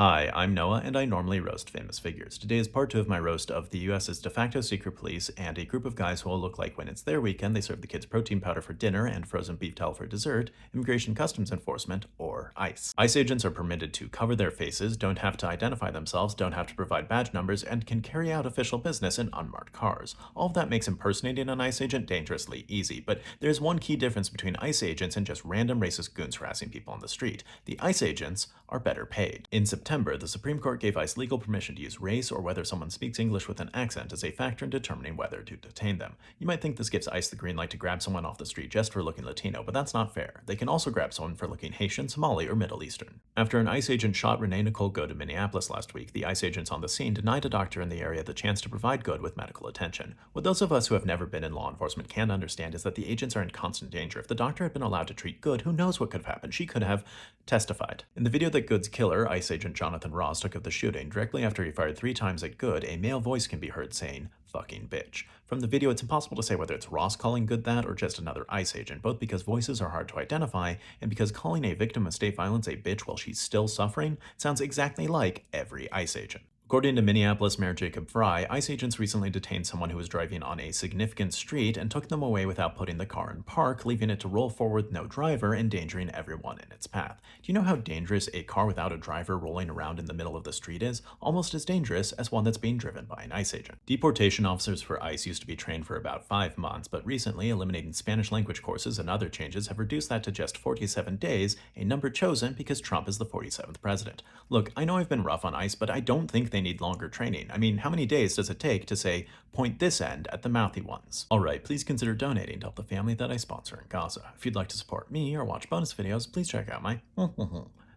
Hi, I'm Noah, and I normally roast famous figures. Today is part 2 of my roast of the US's de facto secret police and a group of guys who all look like when it's their weekend they serve the kids protein powder for dinner and frozen beef towel for dessert, Immigration Customs Enforcement, or ICE. ICE agents are permitted to cover their faces, don't have to identify themselves, don't have to provide badge numbers, and can carry out official business in unmarked cars. All of that makes impersonating an ICE agent dangerously easy, but there's one key difference between ICE agents and just random racist goons harassing people on the street. The ICE agents are better paid. In September, the Supreme Court gave ICE legal permission to use race or whether someone speaks English with an accent as a factor in determining whether to detain them. You might think this gives ICE the green light to grab someone off the street just for looking Latino, but that's not fair. They can also grab someone for looking Haitian, Somali, or Middle Eastern. After an ICE agent shot Renee Nicole Good in Minneapolis last week, the ICE agents on the scene denied a doctor in the area the chance to provide Good with medical attention. What those of us who have never been in law enforcement can't understand is that the agents are in constant danger. If the doctor had been allowed to treat Good, who knows what could have happened? She could have testified. In the video that Good's killer, ICE agent Jonathan Ross, took of the shooting, directly after he fired 3 times at Good, a male voice can be heard saying, "fucking bitch." From the video, it's impossible to say whether it's Ross calling Good that or just another ICE agent, both because voices are hard to identify and because calling a victim of state violence a bitch while she's still suffering sounds exactly like every ICE agent. According to Minneapolis Mayor Jacob Frey, ICE agents recently detained someone who was driving on a significant street and took them away without putting the car in park, leaving it to roll forward with no driver, endangering everyone in its path. Do you know how dangerous a car without a driver rolling around in the middle of the street is? Almost as dangerous as one that's being driven by an ICE agent. Deportation officers for ICE used to be trained for about 5 months, but recently, eliminating Spanish language courses and other changes have reduced that to just 47 days, a number chosen because Trump is the 47th president. Look, I know I've been rough on ICE, but I don't think they need longer training. I mean, how many days does it take to say, point this end at the mouthy ones? Alright, please consider donating to help the family that I sponsor in Gaza. If you'd like to support me or watch bonus videos, please check out my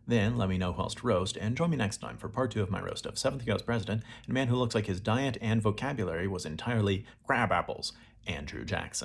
Then let me know who else to roast, and join me next time for part 2 of my roast of 7th US President and a man who looks like his diet and vocabulary was entirely crab apples, Andrew Jackson.